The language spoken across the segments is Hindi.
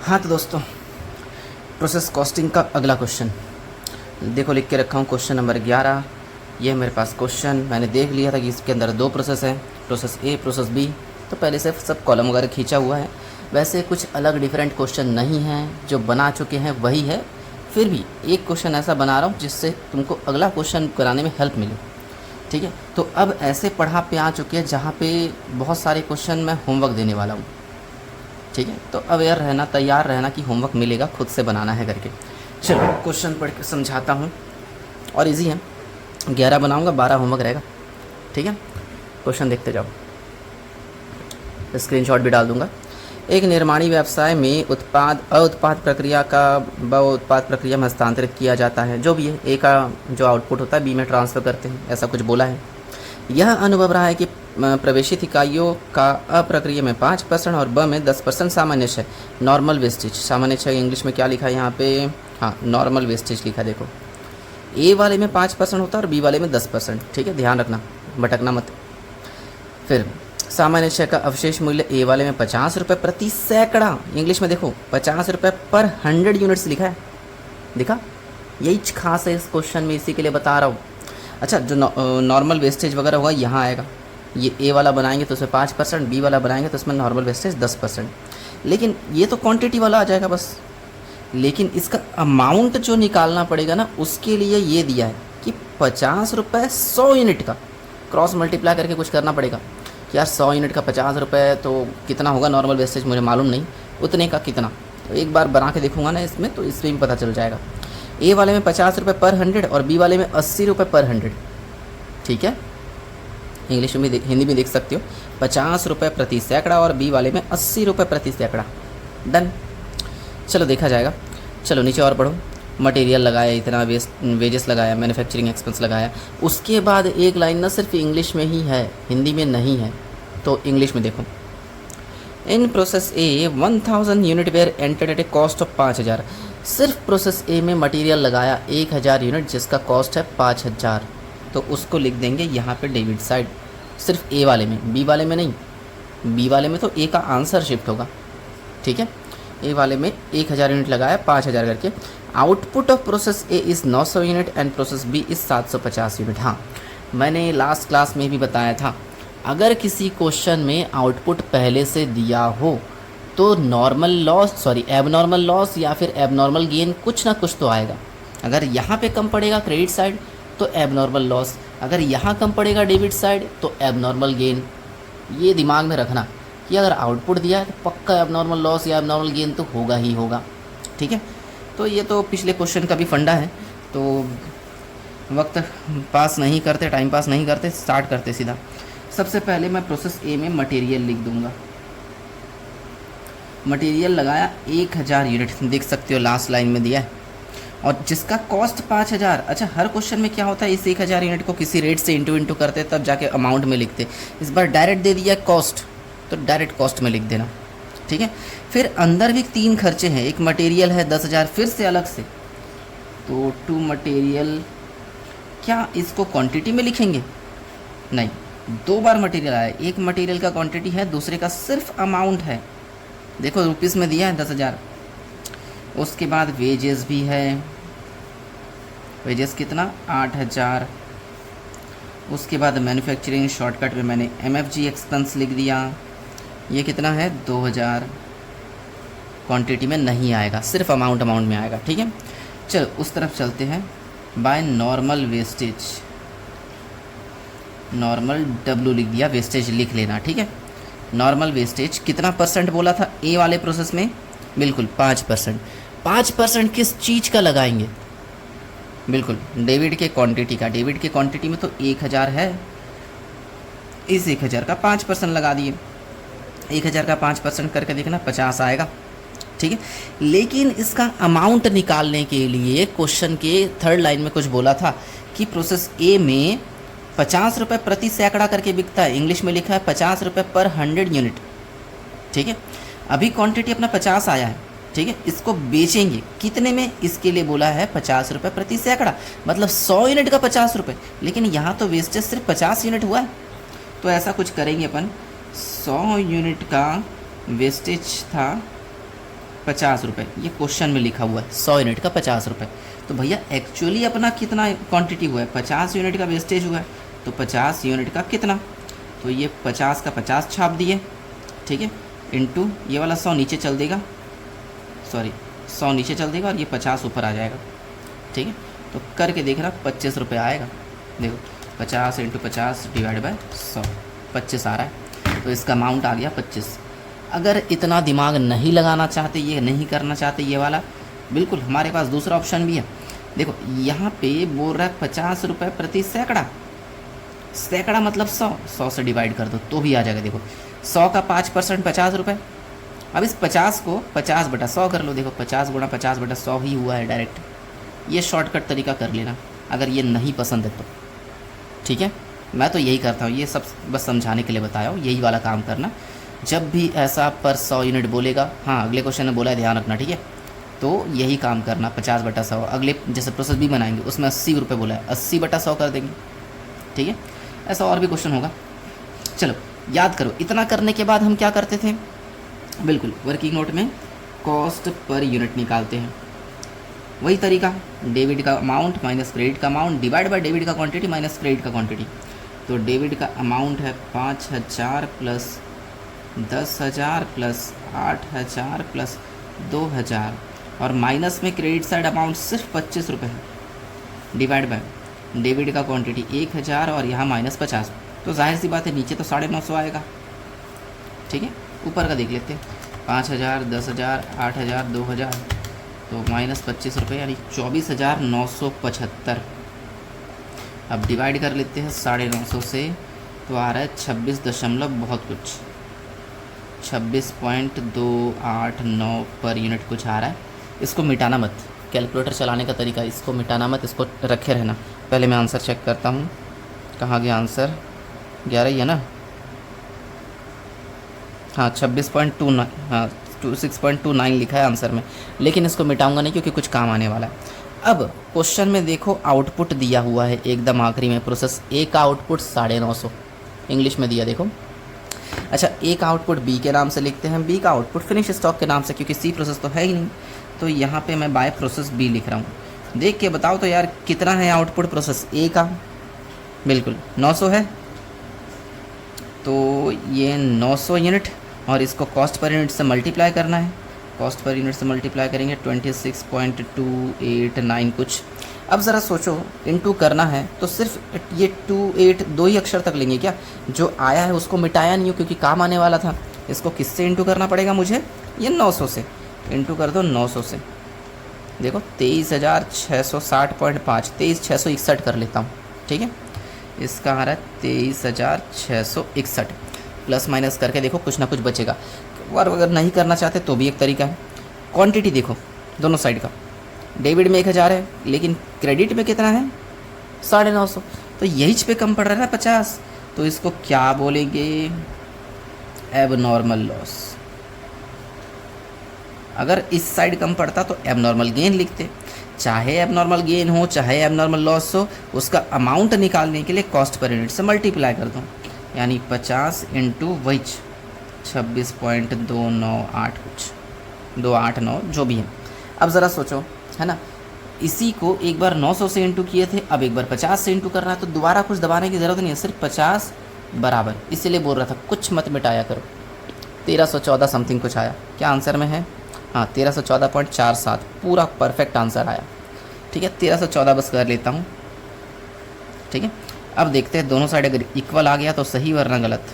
हाँ तो दोस्तों, प्रोसेस कॉस्टिंग का अगला क्वेश्चन देखो, लिख के रखा हूँ क्वेश्चन नंबर 11। ये मेरे पास क्वेश्चन मैंने देख लिया था कि इसके अंदर दो प्रोसेस है, प्रोसेस ए प्रोसेस बी। तो पहले से सब कॉलम वगैरह खींचा हुआ है। वैसे कुछ अलग डिफरेंट क्वेश्चन नहीं हैं, जो बना चुके हैं वही है। फिर भी एक क्वेश्चन ऐसा बना रहा हूँ जिससे तुमको अगला क्वेश्चन कराने में हेल्प मिले। ठीक है, तो अब ऐसे पढ़ा पे आ चुके हैं जहाँ पे बहुत सारे क्वेश्चन मैं होमवर्क देने वाला हूँ। ठीक है, तो अवेयर रहना, तैयार रहना कि होमवर्क मिलेगा, खुद से बनाना है करके। चलो क्वेश्चन पढ़ के समझाता हूँ, और इजी है। 11 बनाऊँगा, 12 होमवर्क रहेगा। ठीक है, क्वेश्चन देखते जाओ, स्क्रीनशॉट भी डाल दूँगा। एक निर्माणी व्यवसाय में उत्पाद प्रक्रिया का उत्पाद प्रक्रिया में हस्तांतरित किया जाता है। जो भी है, ए का जो आउटपुट होता है बी में ट्रांसफ़र करते हैं, ऐसा कुछ बोला है। यह अनुभव रहा है कि प्रवेशित इकाइयों का अप्रक्रिया में 5% और ब में 10% सामान्य है। नॉर्मल वेस्टेज, सामान्य है इंग्लिश में क्या लिखा है यहाँ पे? हाँ, नॉर्मल वेस्टेज लिखा। देखो, ए वाले में 5% होता है और बी वाले में 10%। ठीक है, ध्यान रखना, भटकना मत। फिर सामान्य क्षय का अवशेष मूल्य ए वाले में 50 रुपये प्रति सैकड़ा। इंग्लिश में देखो 50 रुपये पर 100 यूनिट्स लिखा है। दिखा, यही खास है इस क्वेश्चन में, इसी के लिए बता रहा हूँ। अच्छा, जो नॉर्मल वेस्टेज वगैरह होगा यहाँ आएगा। ये ए वाला बनाएंगे तो उसमें 5%, बी वाला बनाएंगे तो उसमें नॉर्मल वेस्टेज 10%। लेकिन ये तो क्वांटिटी वाला आ जाएगा बस। लेकिन इसका अमाउंट जो निकालना पड़ेगा ना, उसके लिए ये दिया है कि 50 रुपये 100 यूनिट का क्रॉस मल्टीप्लाई करके कुछ करना पड़ेगा। यार 100 यूनिट का 50 रुपये तो कितना होगा नॉर्मल वेस्टेज, मुझे मालूम नहीं उतने का कितना। तो एक बार बना के देखूंगा ना इसमें, तो इसमें भी पता चल जाएगा। ए वाले में 50 रुपये पर 100 और बी वाले में 80 रुपये पर 100। ठीक है, इंग्लिश में भी हिंदी में देख सकते हो, 50 रुपये प्रति सैकड़ा और बी वाले में 80 रुपये प्रति सैकड़ा। डन, चलो देखा जाएगा। चलो नीचे और पढ़ो। मटेरियल लगाया, इतना वेजेस लगाया, मैन्युफैक्चरिंग एक्सपेंस लगाया। उसके बाद एक लाइन ना सिर्फ इंग्लिश में ही है, हिंदी में नहीं है। तो इंग्लिश में देखो, in process A 1000 unit were entered at a cost of 5000। सिर्फ प्रोसेस ए में मटेरियल लगाया 1000 यूनिट, जिसका कॉस्ट है 5000। तो उसको लिख देंगे यहाँ पे डेबिट साइड, सिर्फ ए वाले में, बी वाले में नहीं। बी वाले में तो ए का आंसर शिफ्ट होगा। ठीक है, ए वाले में 1000 यूनिट लगाया 5000 करके। Output of process A is 900 unit and process B is 750 unit. हाँ, मैंने लास्ट क्लास में भी बताया था, अगर किसी क्वेश्चन में आउटपुट पहले से दिया हो तो एबनॉर्मल लॉस या फिर एबनॉर्मल गेन कुछ ना कुछ तो आएगा। अगर यहाँ पे कम पड़ेगा क्रेडिट साइड तो एबनॉर्मल लॉस, अगर यहाँ कम पड़ेगा डेबिट साइड तो एबनॉर्मल गेन। ये दिमाग में रखना कि अगर आउटपुट दिया है तो पक्का एबनॉर्मल लॉस या एबनॉर्मल गेन तो होगा ही होगा। ठीक है, तो ये तो पिछले क्वेश्चन का भी फंडा है। तो वक्त पास नहीं करते, टाइम पास नहीं करते, स्टार्ट करते सीधा। सबसे पहले मैं प्रोसेस ए में मटेरियल लिख दूंगा। मटेरियल लगाया 1000 यूनिट, देख सकते हो लास्ट लाइन में दिया है, और जिसका कॉस्ट 5000। अच्छा, हर क्वेश्चन में क्या होता है, इस 1000 यूनिट को किसी रेट से इंटू करते तब जाके अमाउंट में लिखते। इस बार डायरेक्ट दे दिया कॉस्ट, तो डायरेक्ट कॉस्ट में लिख देना। ठीक है, फिर अंदर भी 3 खर्चे हैं। एक मटेरियल है 10,000 फिर से अलग से, तो टू मटेरियल। क्या इसको क्वांटिटी में लिखेंगे? नहीं, 2 बार मटेरियल आया। एक मटेरियल का क्वांटिटी है, दूसरे का सिर्फ अमाउंट है। देखो रुपीस में दिया है 10,000। उसके बाद वेजेस भी है, वेजेस कितना 8,000। उसके बाद मैन्युफैक्चरिंग, शॉर्टकट में मैंने MFG एक्सपेंस लिख दिया, ये कितना है 2000। क्वांटिटी में नहीं आएगा, सिर्फ अमाउंट में आएगा। ठीक है, चलो उस तरफ चलते हैं। By normal wastage, normal W लिख दिया, वेस्टेज लिख लेना। ठीक है, नॉर्मल वेस्टेज कितना परसेंट बोला था ए वाले प्रोसेस में? बिल्कुल 5%। 5% किस चीज़ का लगाएंगे? बिल्कुल डेबिट के क्वांटिटी का। डेबिट के क्वांटिटी में तो 1000 है, इस 1000 का 5% लगा दिए। 1000 का 5% करके देखना 50 आएगा। ठीक है, लेकिन इसका अमाउंट निकालने के लिए क्वेश्चन के 3rd लाइन में कुछ बोला था कि प्रोसेस ए में 50 रुपये प्रति सैकड़ा करके बिकता है। इंग्लिश में लिखा है 50 रुपये पर 100 यूनिट। ठीक है, अभी क्वांटिटी अपना 50 आया है। ठीक है, इसको बेचेंगे कितने में? इसके लिए बोला है 50 रुपये प्रति सैकड़ा, मतलब 100 यूनिट का 50 रुपये। लेकिन यहाँ तो वेस्टेज सिर्फ 50 यूनिट हुआ है, तो ऐसा कुछ करेंगे अपन। 100 यूनिट का वेस्टेज था ₹50, ये क्वेश्चन में लिखा हुआ है 100 यूनिट का ₹50। तो भैया एक्चुअली अपना कितना क्वांटिटी हुआ है, 50 यूनिट का वेस्टेज हुआ है, तो 50 यूनिट का कितना, तो ये 50 का 50 छाप दिए, ठीक है, इंटू ये वाला 100 नीचे चल देगा, सॉरी 100 नीचे चल देगा और ये 50 ऊपर आ जाएगा, ठीक है। तो करके देख रहा ₹25 आएगा, देखो 50 × 50 डिवाइड बाय 100, 25 आ रहा है, तो इसका अमाउंट आ गया 25। अगर इतना दिमाग नहीं लगाना चाहते, ये नहीं करना चाहते ये वाला, बिल्कुल हमारे पास दूसरा ऑप्शन भी है। देखो यहाँ पे बोल रहा है ₹50 प्रति सैकड़ा, सैकड़ा मतलब 100 से डिवाइड कर दो तो भी आ जाएगा। देखो 100 का 5% ₹50। अब इस 50 को 50/100 कर लो, देखो 50 × 50/100 ही हुआ है डायरेक्ट। ये शॉर्टकट तरीका कर लेना अगर ये नहीं पसंद है तो, ठीक है। मैं तो यही करता हूँ, ये सब बस समझाने के लिए बताया हूँ, यही वाला काम करना जब भी ऐसा पर 100 यूनिट बोलेगा। हाँ अगले क्वेश्चन में बोला है ध्यान रखना, ठीक है। तो यही काम करना 50/100। अगले जैसे प्रोसेस भी बनाएंगे उसमें ₹80 बोला है, 80/100 कर देंगे, ठीक है। ऐसा और भी क्वेश्चन होगा। चलो याद करो, इतना करने के बाद हम क्या करते थे, बिल्कुल वर्किंग नोट में कॉस्ट पर यूनिट निकालते हैं। वही तरीका, डेबिट का अमाउंट माइनस क्रेडिट का अमाउंट डिवाइड बाय डेबिट का क्वांटिटी माइनस क्रेडिट का क्वांटिटी। तो डेबिट का अमाउंट है 5000 प्लस 10,000 प्लस 8,000 प्लस 2,000 और माइनस में क्रेडिट साइड अमाउंट सिर्फ ₹25 है, डिवाइड बाय डेबिट का क्वांटिटी 1000 और यहाँ -50। तो जाहिर सी बात है नीचे तो 950 आएगा, ठीक है। ऊपर का देख लेते हैं, 5000, 10,000, 8,000, 2,000, तो -25 यानी 24,975। अब डिवाइड कर लेते हैं 950 से, तो आ रहा है 26 दशमलव बहुत कुछ, 26.289 पर यूनिट कुछ आ रहा है। इसको मिटाना मत, कैलकुलेटर चलाने का तरीका, इसको मिटाना मत, इसको रखे रहना। पहले मैं आंसर चेक करता हूँ, कहाँ गया आंसर, 11 ही है ना, हाँ 26.29, हाँ 26.29 लिखा है आंसर में, लेकिन इसको मिटाऊंगा नहीं क्योंकि कुछ काम आने वाला है। अब क्वेश्चन में देखो आउटपुट दिया हुआ है एकदम आखिरी में, प्रोसेस ए का आउटपुट 950 इंग्लिश में दिया, देखो। अच्छा ए का आउटपुट बी के नाम से लिखते हैं, बी का आउटपुट फिनिश स्टॉक के नाम से, क्योंकि सी प्रोसेस तो है ही नहीं, तो यहाँ पे मैं बाय प्रोसेस बी लिख रहा हूँ। देख के बताओ तो यार कितना है आउटपुट प्रोसेस ए का, बिल्कुल 900 है, तो ये 900 यूनिट और इसको कॉस्ट पर यूनिट से मल्टीप्लाई करना है, कॉस्ट पर यूनिट से मल्टीप्लाई करेंगे 26.289 कुछ। अब ज़रा सोचो, इनटू करना है तो सिर्फ ये 28 दो ही अक्षर तक लेंगे क्या, जो आया है उसको मिटाया नहीं हो क्योंकि काम आने वाला था। इसको किससे इंटू करना पड़ेगा मुझे, ये 900 से इंटू कर दो, 900 से देखो 23,660.5, 23,661 कर लेता हूँ, ठीक है। इसका आ रहा है 23,661, प्लस माइनस करके देखो कुछ ना कुछ बचेगा। और अगर नहीं करना चाहते तो भी एक तरीका है, क्वांटिटी देखो दोनों साइड का, डेबिट में 1000 है लेकिन क्रेडिट में कितना है 950, तो यही पे कम पड़ रहा है ना 50, तो इसको क्या बोलेंगे, एबनॉर्मल लॉस। अगर इस साइड कम पड़ता तो एबनॉर्मल गेन लिखते, चाहे एबनॉर्मल गेन हो चाहे एबनॉर्मल लॉस हो, उसका अमाउंट निकालने के लिए कॉस्ट पर यूनिट से मल्टीप्लाई कर दो, यानी 50 इंटू वही 26.298 कुछ 289 जो भी है। अब ज़रा सोचो, है ना, इसी को एक बार 900 से इंटू किए थे, अब एक बार 50 से इंटू करना है, तो दोबारा कुछ दबाने की ज़रूरत नहीं है, सिर्फ 50 बराबर, इसीलिए बोल रहा था कुछ मत मिटाया करो। 1314 समथिंग कुछ आया, क्या आंसर में है, हाँ 1314.47 पूरा परफेक्ट आंसर आया, ठीक है। 1314 बस कर लेता हूँ, ठीक है। अब देखते हैं दोनों साइड अगर इक्वल आ गया तो सही वरना गलत।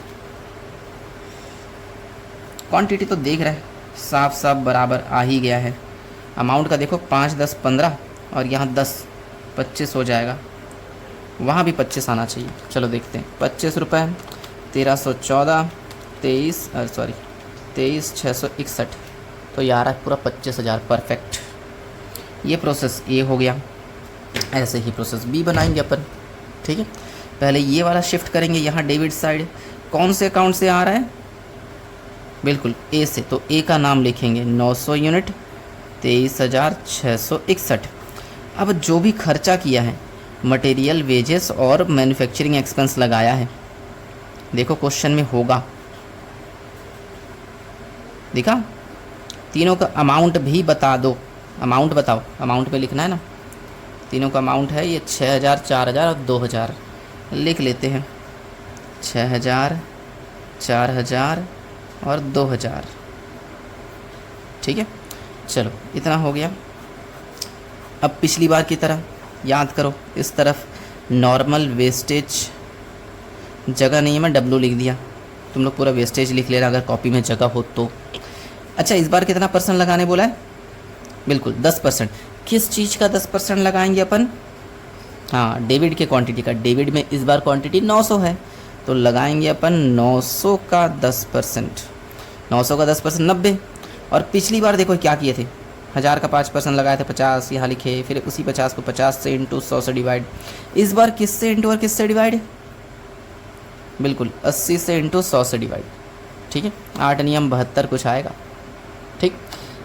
क्वांटिटी तो देख रहे हैं साफ साफ बराबर आ ही गया है। अमाउंट का देखो 5, 10, 15 और यहाँ 10, 25 हो जाएगा, वहाँ भी 25 आना चाहिए। चलो देखते हैं, 25 रुपये, 1314, 23,661, तो ये आ रहा है पूरा 25,000 परफेक्ट। ये प्रोसेस ए हो गया। ऐसे ही प्रोसेस बी बनाएंगे अपन, ठीक है। पहले ये वाला शिफ्ट करेंगे यहाँ डेबिट साइड, कौन से अकाउंट से आ रहा है, बिल्कुल ए से, तो ए का नाम लिखेंगे 900 यूनिट 23,661। अब जो भी खर्चा किया है, मटेरियल, वेजेस और मैन्युफैक्चरिंग एक्सपेंस लगाया है, देखो क्वेश्चन में होगा, देखा तीनों का अमाउंट भी बता दो। अमाउंट बताओ, अमाउंट पे लिखना है ना। तीनों का अमाउंट है ये 6000, 4000 और 2000। लिख लेते हैं 6000, 4000 और 2000। ठीक है, चलो इतना हो गया। अब पिछली बार की तरह याद करो, इस तरफ नॉर्मल वेस्टेज जगह नहीं है, मैं डब्लू लिख दिया। तुम लोग पूरा वेस्टेज लिख लेना अगर कॉपी में जगह हो तो। अच्छा, इस बार कितना परसेंट लगाने बोला है? बिल्कुल 10%। किस चीज़ का 10% लगाएंगे अपन? हाँ, डेबिट के क्वांटिटी का। डेबिट में इस बार क्वांटिटी 900 है, तो लगाएंगे अपन 900 का 10%। 900 का 10% 90। और पिछली बार देखो क्या किए थे, 1000 का 5% लगाए थे 50, यहाँ लिखे। फिर उसी 50 को 50 से इंटू 100 से डिवाइड। इस बार किससे इंटू और किससे डिवाइड? बिल्कुल 80 से इंटू 100 से डिवाइड। ठीक है, 8 नियम 72 कुछ आएगा। ठीक,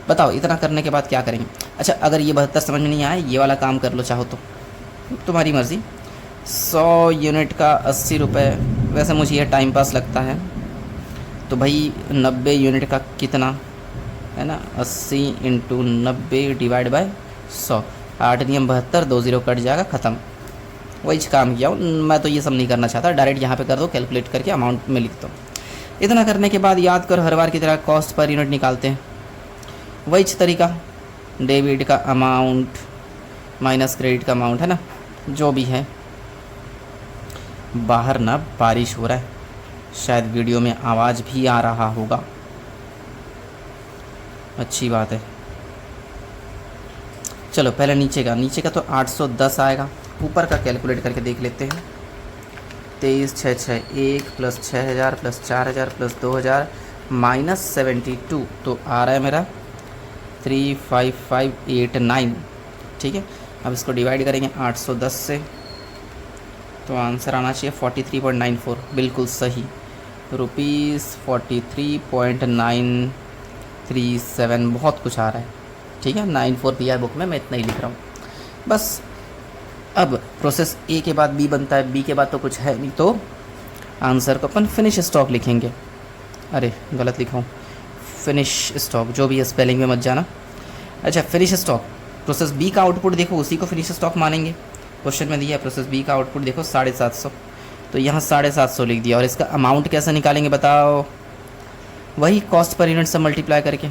बताओ इतना करने के बाद क्या करेंगे? अच्छा, अगर ये 72 समझ में नहीं आए, ये वाला काम कर लो चाहो तो, तुम्हारी मर्ज़ी। 100 यूनिट का 80 रुपये। वैसे मुझे ये टाइम पास लगता है, तो भाई 90 यूनिट का कितना है ना, 80 इंटू 90 डिवाइड बाय 100। 8 नियम 72, 2 0 कट जाएगा, ख़त्म। वही काम किया हूँ मैं, तो ये सब नहीं करना चाहता। डायरेक्ट यहाँ पे कर दो, कैलकुलेट करके अमाउंट में लिख दो। इतना करने के बाद याद करो, हर बार की तरह कॉस्ट पर यूनिट निकालते हैं। वही तरीका, डेबिट का अमाउंट माइनस क्रेडिट का अमाउंट, है ना, जो भी है। बाहर ना बारिश हो रहा है, शायद वीडियो में आवाज़ भी आ रहा होगा। अच्छी बात है। चलो पहले नीचे का तो 810 आएगा। ऊपर का कैलकुलेट करके देख लेते हैं। 23,661 प्लस 6000 प्लस 4000 प्लस 2000 माइनस 72, तो आ रहा है मेरा 35589। ठीक है, अब इसको डिवाइड करेंगे 810 से, तो आंसर आना चाहिए 43.94। बिल्कुल सही, ₹43.937। बहुत कुछ आ रहा है। ठीक है, 94 PR बुक में मैं इतना ही लिख रहा हूँ बस। अब प्रोसेस ए के बाद बी बनता है, बी के बाद तो कुछ है नहीं, तो आंसर को अपन फिनिश स्टॉक लिखेंगे। अरे गलत लिखा हूँ, फिनिश स्टॉक, जो भी है स्पेलिंग में मत जाना। अच्छा, फिनिश स्टॉक, प्रोसेस बी का आउटपुट देखो, उसी को फिनिश स्टॉक मानेंगे। क्वेश्चन में दिया है प्रोसेस बी का आउटपुट देखो 750, तो यहाँ 750 लिख दिया। और इसका अमाउंट कैसे निकालेंगे बताओ? वही कॉस्ट पर यूनिट से मल्टीप्लाई करके,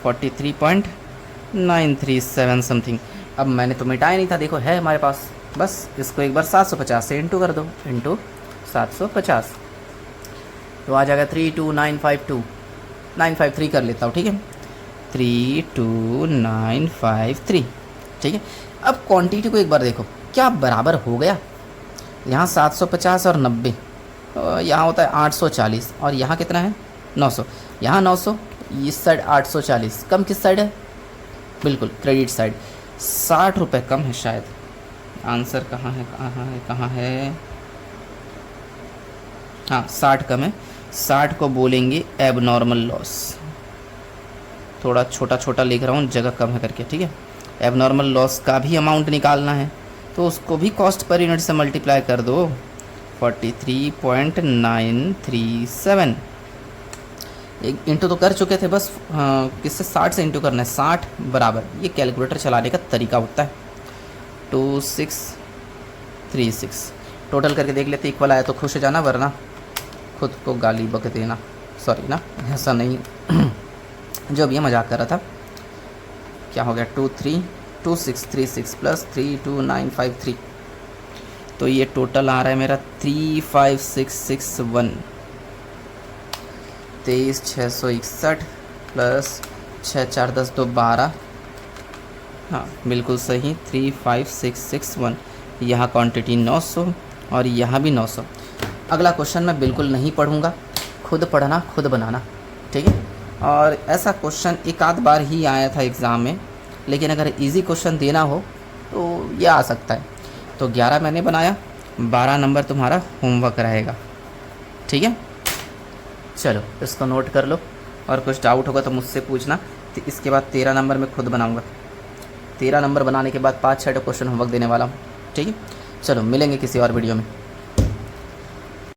43.937 समथिंग। अब मैंने तो मिटाया नहीं था, देखो है हमारे पास, बस इसको एक बार 750 से इंटू कर दो, इंटू 750, तो आ जाएगा 32953 कर लेता हूँ। ठीक है, 32953। ठीक है, अब क्वांटिटी को एक बार देखो, क्या बराबर हो गया? यहाँ 750 और 90, यहाँ होता है 840, और यहाँ कितना है 900। यहाँ 900, इस साइड 840, कम किस साइड है? बिल्कुल क्रेडिट साइड। 60 रुपये कम है शायद। आंसर कहाँ है, कहाँ है, कहाँ है? हाँ, 60 कम है। 60 को बोलेंगे एबनॉर्मल लॉस। थोड़ा छोटा छोटा लिख रहा हूँ, जगह कम है करके। ठीक है, एबनॉर्मल लॉस का भी अमाउंट निकालना है, तो उसको भी कॉस्ट पर यूनिट से मल्टीप्लाई कर दो, 43.937। एक इंटू तो कर चुके थे बस, किससे? 60 से इंटू करना है, 60 बराबर। ये कैलकुलेटर चलाने का तरीका होता है। 2636 टोटल करके देख लेते, इक्वल आया तो खुश हो जाना, वरना खुद को गाली बक देना। सॉरी ना, ऐसा नहीं जो भी है, मजाक कर रहा था। क्या हो गया? 232636 प्लस 32953, तो ये टोटल आ रहा है मेरा 35661। 23,661 प्लस 6410 तो 12। हाँ बिल्कुल सही, 35661। यहाँ क्वांटिटी 900 और यहाँ भी 900। अगला क्वेश्चन मैं बिल्कुल नहीं पढ़ूँगा, खुद पढ़ना खुद बनाना। ठीक है, और ऐसा क्वेश्चन एक आध बार ही आया था एग्ज़ाम में, लेकिन अगर इजी क्वेश्चन देना हो तो ये आ सकता है। तो 11 मैंने बनाया, 12 नंबर तुम्हारा होमवर्क रहेगा। ठीक है, चलो इसको नोट कर लो, और कुछ डाउट होगा तो मुझसे पूछना। तो इसके बाद 13 नंबर मैं खुद बनाऊंगा। 13 नंबर बनाने के बाद 5-6 क्वेश्चन होमवर्क देने वाला हूँ। ठीक है, चलो मिलेंगे किसी और वीडियो में।